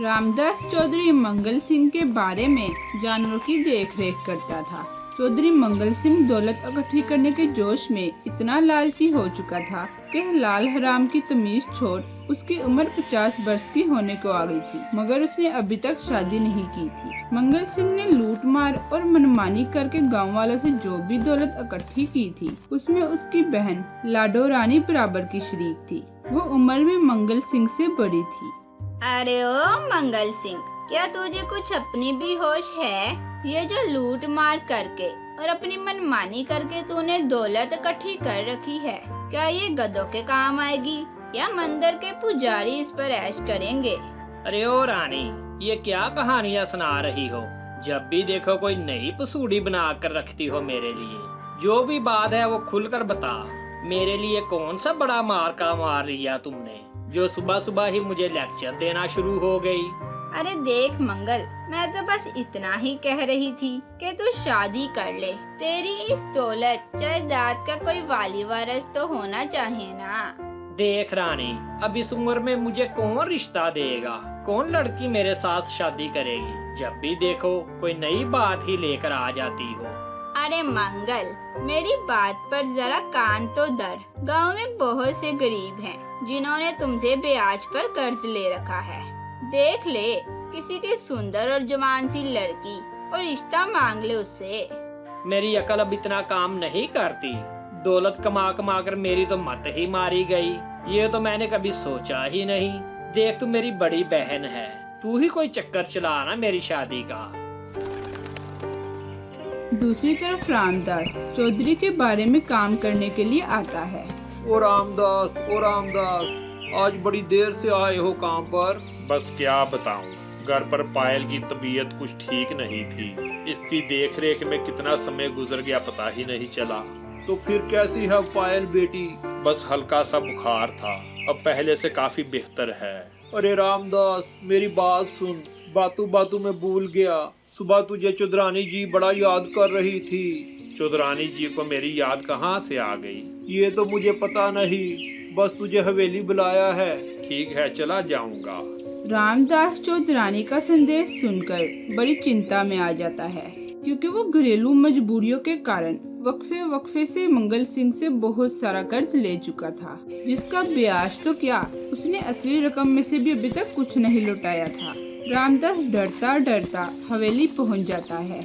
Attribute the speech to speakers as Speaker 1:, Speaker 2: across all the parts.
Speaker 1: रामदास चौधरी मंगल सिंह के बारे में जानवरों की देखरेख करता था। चौधरी मंगल सिंह दौलत इकट्ठी करने के जोश में इतना लालची हो चुका था कि लाल हराम की तमीज छोड़ उसकी उम्र 50 वर्ष की होने को आ गई थी, मगर उसने अभी तक शादी नहीं की थी। मंगल सिंह ने लूट मार और मनमानी करके गांव वालों से जो भी दौलत इकट्ठी की थी, उसमें उसकी बहन लाडो रानी बराबर की शरीक थी। वो उम्र में मंगल सिंह से बड़ी थी।
Speaker 2: अरे ओ मंगल सिंह, क्या तुझे कुछ अपनी भी होश है? ये जो लूट मार करके और अपनी मनमानी करके तूने दौलत इकट्ठी कर रखी है, क्या ये गधों के काम आएगी या मंदिर के पुजारी इस पर ऐश करेंगे?
Speaker 3: अरे ओ रानी, ये क्या कहानियाँ सुना रही हो? जब भी देखो कोई नई पसूड़ी बना कर रखती हो मेरे लिए। जो भी बात है वो खुलकर बता। मेरे लिए कौन सा बड़ा मार का मार लिया तुमने, जो सुबह सुबह ही मुझे लेक्चर देना शुरू हो गई?
Speaker 2: अरे देख मंगल, मैं तो बस इतना ही कह रही थी कि तू शादी कर ले। तेरी इस दौलत जायदाद का कोई वाली वारिस तो होना चाहिए ना।
Speaker 3: देख रानी, अब इस उम्र में मुझे कौन रिश्ता देगा? कौन लड़की मेरे साथ शादी करेगी? जब भी देखो कोई नई बात ही लेकर आ जाती हो।
Speaker 2: अरे मंगल, मेरी बात पर जरा कान तो धर। गांव में बहुत से गरीब हैं जिन्होंने तुमसे ब्याज पर कर्ज ले रखा है। देख ले किसी की सुंदर और जवान सी लड़की और रिश्ता मांग ले उससे।
Speaker 3: मेरी अकल अब इतना काम नहीं करती। दौलत कमा कमा कर मेरी तो मत ही मारी गई। ये तो मैंने कभी सोचा ही नहीं। देख, तू मेरी बड़ी बहन है, तू ही कोई चक्कर चला ना मेरी शादी का।
Speaker 1: दूसरी तरफ रामदास चौधरी के बारे में काम करने के लिए आता है।
Speaker 4: ओ रामदास, आज बड़ी देर से आए हो काम पर।
Speaker 5: बस क्या बताऊं, घर पर पायल की तबीयत कुछ ठीक नहीं थी। इसकी देखरेख में कितना समय गुजर गया पता ही नहीं चला।
Speaker 4: तो फिर कैसी है पायल बेटी?
Speaker 5: बस हल्का सा बुखार था, अब पहले से काफी बेहतर है।
Speaker 4: अरे रामदास, मेरी बात सुन, बातों बातों में भूल गया। सुबह तुझे चौधरानी जी बड़ा याद कर रही थी।
Speaker 5: चौधरानी जी को मेरी याद कहाँ से आ गई?
Speaker 4: ये तो मुझे पता नहीं, बस तुझे हवेली बुलाया है।
Speaker 5: ठीक है, चला जाऊंगा।
Speaker 1: रामदास चौधरानी का संदेश सुनकर बड़ी चिंता में आ जाता है, क्योंकि वो घरेलू मजबूरियों के कारण वक्फे से मंगल सिंह से बहुत सारा कर्ज ले चुका था, जिसका ब्याज तो क्या, उसने असली रकम में से भी अभी तक कुछ नहीं लौटाया था। रामदास डरता डरता हवेली पहुंच जाता है।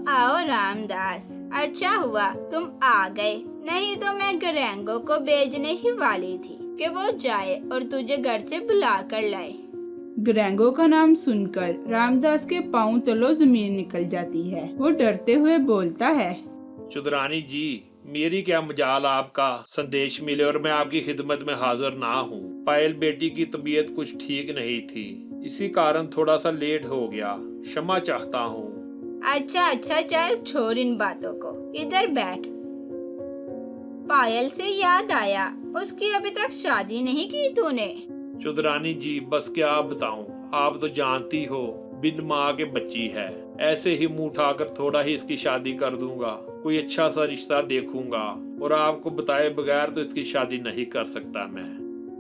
Speaker 2: आओ रामदास, अच्छा हुआ तुम आ गए, नहीं तो मैं गरेंगो को भेजने ही वाली थी कि वो जाए और तुझे घर से बुला कर लाए।
Speaker 1: गरेंगो का नाम सुनकर रामदास के पांव तलों जमीन निकल जाती है। वो डरते हुए बोलता है,
Speaker 5: चौधरानी जी, मेरी क्या मजाल आपका संदेश मिले और मैं आपकी खिदमत में हाजिर ना हूँ। पायल बेटी की तबीयत कुछ ठीक नहीं थी, इसी कारण थोड़ा सा लेट हो गया। क्षमा चाहता हूँ।
Speaker 2: अच्छा चल छोड़ इन बातों को, इधर बैठ। पायल से याद आया, उसकी अभी तक शादी नहीं की तूने?
Speaker 5: चौधरानी जी, बस क्या बताऊं, आप तो जानती हो बिन माँ के बच्ची है। ऐसे ही मुंह उठाकर थोड़ा ही इसकी शादी कर दूंगा। कोई अच्छा सा रिश्ता देखूंगा और आपको बताए बगैर तो इसकी शादी नहीं कर सकता मैं।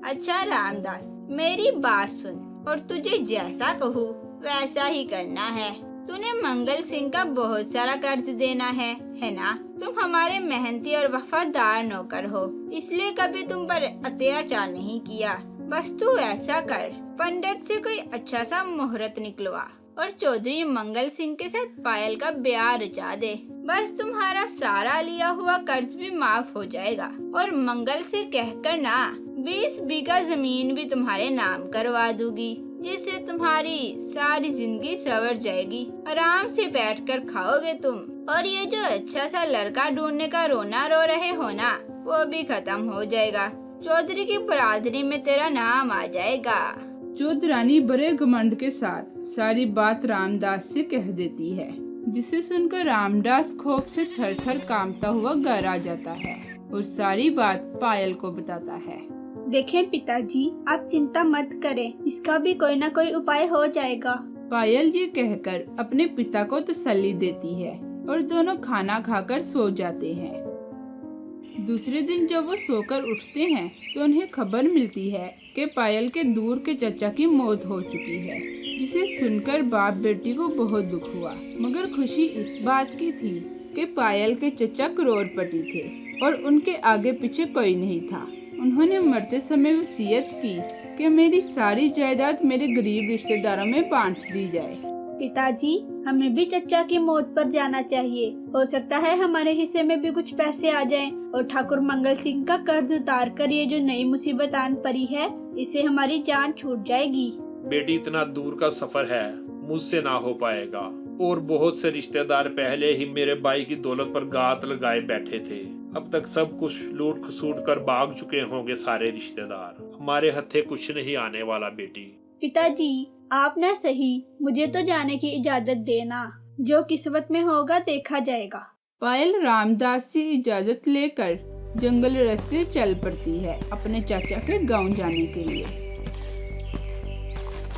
Speaker 2: अच्छा रामदास, मेरी बात सुन और तुझे जैसा कहूँ वैसा ही करना है। तूने मंगल सिंह का बहुत सारा कर्ज देना है ना? तुम हमारे मेहनती और वफादार नौकर हो, इसलिए कभी तुम पर अत्याचार नहीं किया। बस तू ऐसा कर, पंडित से कोई अच्छा सा मुहूर्त निकलवा और चौधरी मंगल सिंह के साथ पायल का ब्याह रचा दे। बस तुम्हारा सारा लिया हुआ कर्ज भी माफ हो जाएगा और मंगल से कहकर ना 20 बीघा जमीन भी तुम्हारे नाम करवा दूंगी, जिससे तुम्हारी सारी जिंदगी संवर जाएगी। आराम से बैठकर खाओगे तुम, और ये जो अच्छा सा लड़का ढूंढने का रोना रो रहे हो ना, वो भी खत्म हो जाएगा। चौधरी की बरादरी में तेरा नाम आ जाएगा।
Speaker 1: चौधरानी बड़े घमंड के साथ सारी बात रामदास से कह देती है, जिसे सुनकर रामदास खौफ से थर थर कांपता हुआ घर आ जाता है और सारी बात पायल को बताता है।
Speaker 6: देखें पिताजी, आप चिंता मत करें, इसका भी कोई ना कोई उपाय हो जाएगा।
Speaker 1: पायल ये कहकर अपने पिता को तसल्ली देती है और दोनों खाना खाकर सो जाते हैं। दूसरे दिन जब वो सोकर उठते हैं तो उन्हें खबर मिलती है कि पायल के दूर के चचा की मौत हो चुकी है, जिसे सुनकर बाप बेटी को बहुत दुख हुआ। मगर खुशी इस बात की थी कि पायल के चचा करोड़पति थे और उनके आगे पीछे कोई नहीं था। उन्होंने मरते समय वसीयत की कि मेरी सारी जायदाद मेरे गरीब रिश्तेदारों में बांट दी जाए।
Speaker 6: पिताजी, हमें भी चचा की मौत पर जाना चाहिए। हो सकता है हमारे हिस्से में भी कुछ पैसे आ जाएं और ठाकुर मंगल सिंह का कर्ज उतार कर ये जो नई मुसीबत आन पड़ी है, इससे हमारी जान छूट जाएगी।
Speaker 5: बेटी, इतना दूर का सफर है, मुझसे ना हो पाएगा। और बहुत से रिश्तेदार पहले ही मेरे भाई की दौलत पर गात लगाए बैठे थे। अब तक सब कुछ लूट खसूट कर भाग चुके होंगे सारे रिश्तेदार। हमारे हथे कुछ नहीं आने वाला बेटी।
Speaker 6: पिताजी, आप ना सही, मुझे तो जाने की इजाजत देना। जो किस्मत में होगा देखा जाएगा।
Speaker 1: पायल रामदास से इजाजत लेकर जंगल रास्ते चल पड़ती है अपने चाचा के गांव जाने के लिए।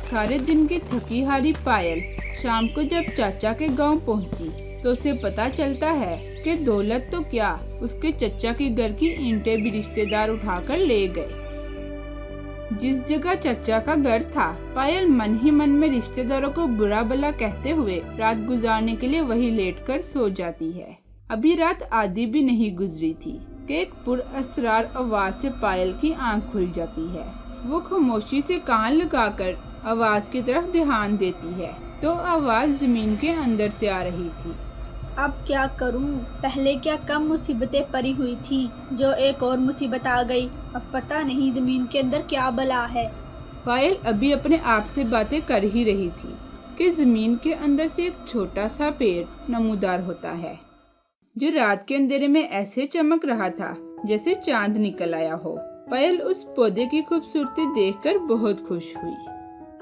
Speaker 1: सारे दिन की थकी हारी पायल शाम को जब चाचा के गांव पहुंची तो उसे पता चलता है कि दौलत तो क्या, उसके चचा के घर की ईंटें भी रिश्तेदार उठाकर ले गए। जिस जगह चचा का घर था, पायल मन ही मन में रिश्तेदारों को बुरा भला कहते हुए रात गुजारने के लिए वही लेटकर सो जाती है। अभी रात आधी भी नहीं गुजरी थी कि एक पुरअसरार आवाज से पायल की आंख खुल जाती है। वो खामोशी से कान लगाकर आवाज की तरफ ध्यान देती है तो आवाज जमीन के अंदर से आ रही थी।
Speaker 6: अब क्या करूं? पहले क्या कम मुसीबतें पड़ी हुई थी, जो एक और मुसीबत आ गई। अब पता नहीं जमीन के अंदर क्या बला है।
Speaker 1: पायल अभी अपने आप से बातें कर ही रही थी कि जमीन के अंदर से एक छोटा सा पेड़ नमूदार होता है, जो रात के अंधेरे में ऐसे चमक रहा था जैसे चांद निकल आया हो। पायल उस पौधे की खूबसूरती देखकर बहुत खुश हुई।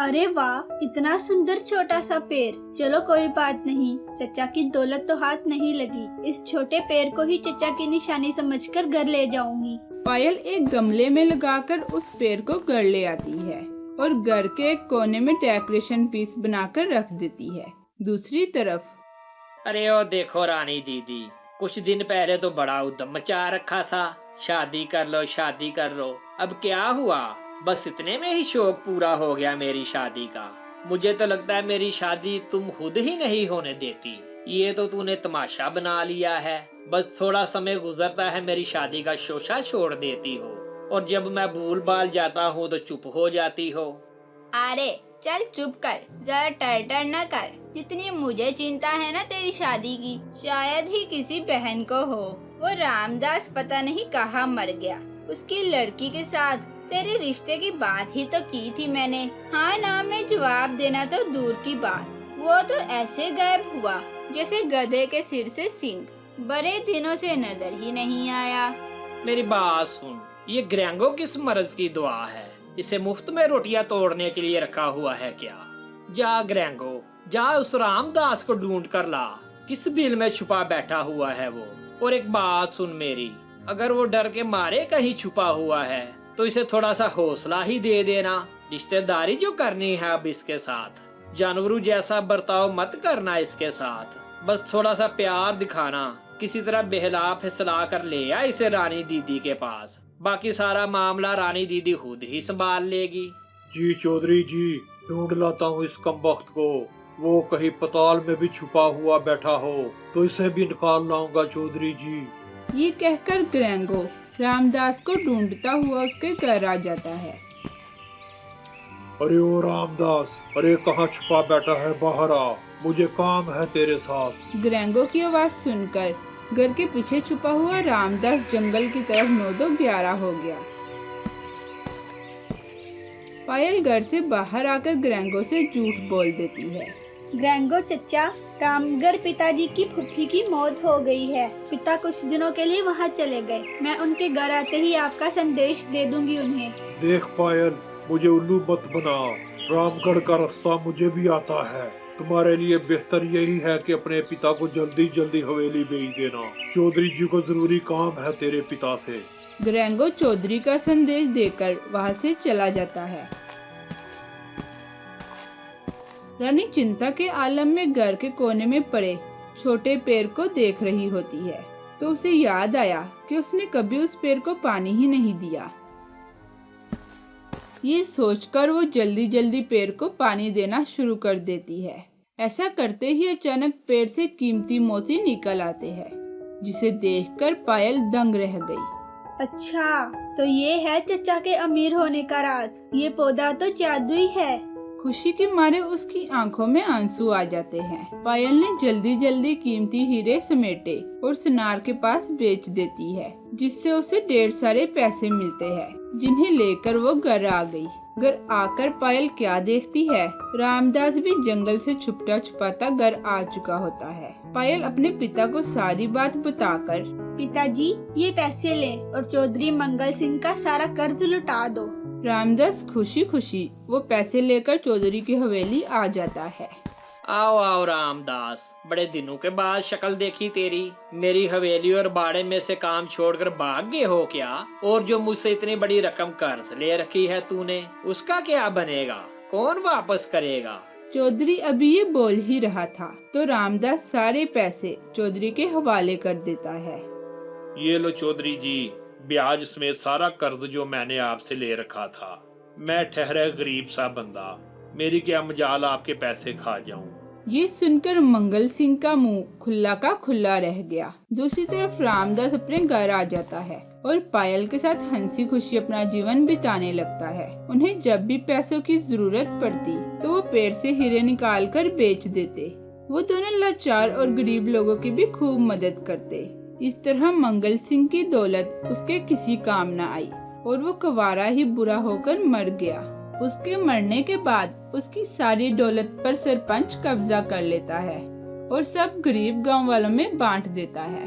Speaker 6: अरे वाह, इतना सुंदर छोटा सा पेड़। चलो कोई बात नहीं, चचा की दौलत तो हाथ नहीं लगी। इस छोटे पेड़ को ही चचा की निशानी समझकर घर ले जाऊंगी।
Speaker 1: पायल एक गमले में लगाकर उस पेड़ को घर ले आती है और घर के एक कोने में डेकोरेशन पीस बनाकर रख देती है। दूसरी तरफ,
Speaker 3: अरे ओ देखो रानी दीदी, कुछ दिन पहले तो बड़ा उद्यम मचा रखा था, शादी कर लो शादी कर लो। अब क्या हुआ? बस इतने में ही शौक पूरा हो गया मेरी शादी का। मुझे तो लगता है मेरी शादी तुम खुद ही नहीं होने देती। ये तो तूने तमाशा बना लिया है। बस थोड़ा समय गुजरता है मेरी शादी का शोशा छोड़ देती हो, और जब मैं भूल भाल जाता हूँ तो चुप हो जाती हो।
Speaker 2: अरे चल चुप कर, जरा टर न कर। जितनी मुझे चिंता है ना तेरी शादी की, शायद ही किसी बहन को हो। वो रामदास पता नहीं कहाँ मर गया। उसकी लड़की के साथ तेरे रिश्ते की बात ही तो की थी मैंने। हाँ ना में जवाब देना तो दूर की बात, वो तो ऐसे गायब हुआ जैसे गधे के सिर से सींग। बड़े दिनों से नजर ही नहीं आया।
Speaker 3: मेरी बात सुन, ये ग्रेंगो किस मर्ज की दुआ है? इसे मुफ्त में रोटियां तोड़ने के लिए रखा हुआ है क्या? जा ग्रेंगो, जा उस रामदास को ढूंढ कर ला। किस बिल में छुपा बैठा हुआ है वो? और एक बात सुन मेरी, अगर वो डर के मारे कहीं छुपा हुआ है तो इसे थोड़ा सा हौसला ही दे देना। रिश्तेदारी जो करनी है अब इसके साथ, जानवरों जैसा बर्ताव मत करना इसके साथ। बस थोड़ा सा प्यार दिखाना, किसी तरह बहला फिसला कर ले आ इसे रानी दीदी के पास। बाकी सारा मामला रानी दीदी खुद ही संभाल लेगी।
Speaker 4: जी चौधरी जी, ढूंढ लाता हूँ इस कमबख्त को। वो कहीं पताल में भी छुपा हुआ बैठा हो तो इसे भी निकाल लाऊंगा चौधरी जी।
Speaker 1: ये कहकर ग्रेंगो रामदास को ढूंढता हुआ उसके घर आ जाता है।
Speaker 4: अरे ओ रामदास, अरे कहाँ छुपा बैठा है? बाहर आ, मुझे काम है तेरे साथ।
Speaker 1: ग्रेंगो की आवाज सुनकर घर के पीछे छुपा हुआ रामदास जंगल की तरफ 9-11 हो गया। पायल घर से बाहर आकर ग्रेंगो से झूठ बोल देती है।
Speaker 6: ग्रेंगो चचा, रामगढ़ पिताजी की फुफ्फी की मौत हो गई है। पिता कुछ दिनों के लिए वहाँ चले गए। मैं उनके घर आते ही आपका संदेश दे दूंगी उन्हें।
Speaker 4: देख पायल, मुझे उल्लू मत बना। रामगढ़ का रास्ता मुझे भी आता है। तुम्हारे लिए बेहतर यही है कि अपने पिता को जल्दी जल्दी हवेली भेज देना। चौधरी जी को जरूरी काम है तेरे पिता से।
Speaker 1: ग्रेंगो चौधरी का संदेश देकर वहाँ से चला जाता है। रानी चिंता के आलम में घर के कोने में पड़े छोटे पेड़ को देख रही होती है तो उसे याद आया कि उसने कभी उस पेड़ को पानी ही नहीं दिया। ये सोचकर वो जल्दी जल्दी पेड़ को पानी देना शुरू कर देती है। ऐसा करते ही अचानक पेड़ से कीमती मोती निकल आते हैं, जिसे देखकर पायल दंग रह गई।
Speaker 6: अच्छा, तो ये है चचा के अमीर होने का राज। ये पौधा तो जादुई है।
Speaker 1: खुशी के मारे उसकी आंखों में आंसू आ जाते हैं। पायल ने जल्दी जल्दी कीमती हीरे समेटे और सुनार के पास बेच देती है, जिससे उसे ढेर सारे पैसे मिलते हैं, जिन्हें लेकर वो घर आ गई। घर आकर पायल क्या देखती है, रामदास भी जंगल से छुपता छुपाता घर आ चुका होता है। पायल अपने पिता को सारी बात बताकर,
Speaker 6: पिताजी ये पैसे लें और चौधरी मंगल सिंह का सारा कर्ज लुटा दो।
Speaker 1: रामदास खुशी खुशी वो पैसे लेकर चौधरी की हवेली आ जाता है।
Speaker 3: आओ आओ रामदास, बड़े दिनों के बाद शक्ल देखी तेरी। मेरी हवेली और बाड़े में से काम छोड़कर भाग गए हो क्या? और जो मुझसे इतनी बड़ी रकम कर्ज ले रखी है तूने, उसका क्या बनेगा? कौन वापस करेगा?
Speaker 1: चौधरी अभी ये बोल ही रहा था तो रामदास सारे पैसे चौधरी के हवाले कर देता है।
Speaker 5: ये लो चौधरी जी, ब्याज समेत सारा कर्ज जो मैंने आपसे ले रखा था। मैं ठहरा गरीब सा बंदा, मेरी क्या मजाल आपके पैसे खा जाऊं।
Speaker 1: ये सुनकर मंगल सिंह का मुंह खुला का खुला रह गया। दूसरी तरफ रामदास अपने घर आ जाता है और पायल के साथ हंसी खुशी अपना जीवन बिताने लगता है। उन्हें जब भी पैसों की जरूरत पड़ती तो वो पेड़ से हीरे निकाल कर बेच देते। वो दोनों लाचार और गरीब लोगों की भी खूब मदद करते। इस तरह मंगल सिंह की दौलत उसके किसी काम न आई और वो कुंवारा ही बुरा होकर मर गया। उसके मरने के बाद उसकी सारी दौलत पर सरपंच कब्जा कर लेता है और सब गरीब गांव वालों में बांट देता है।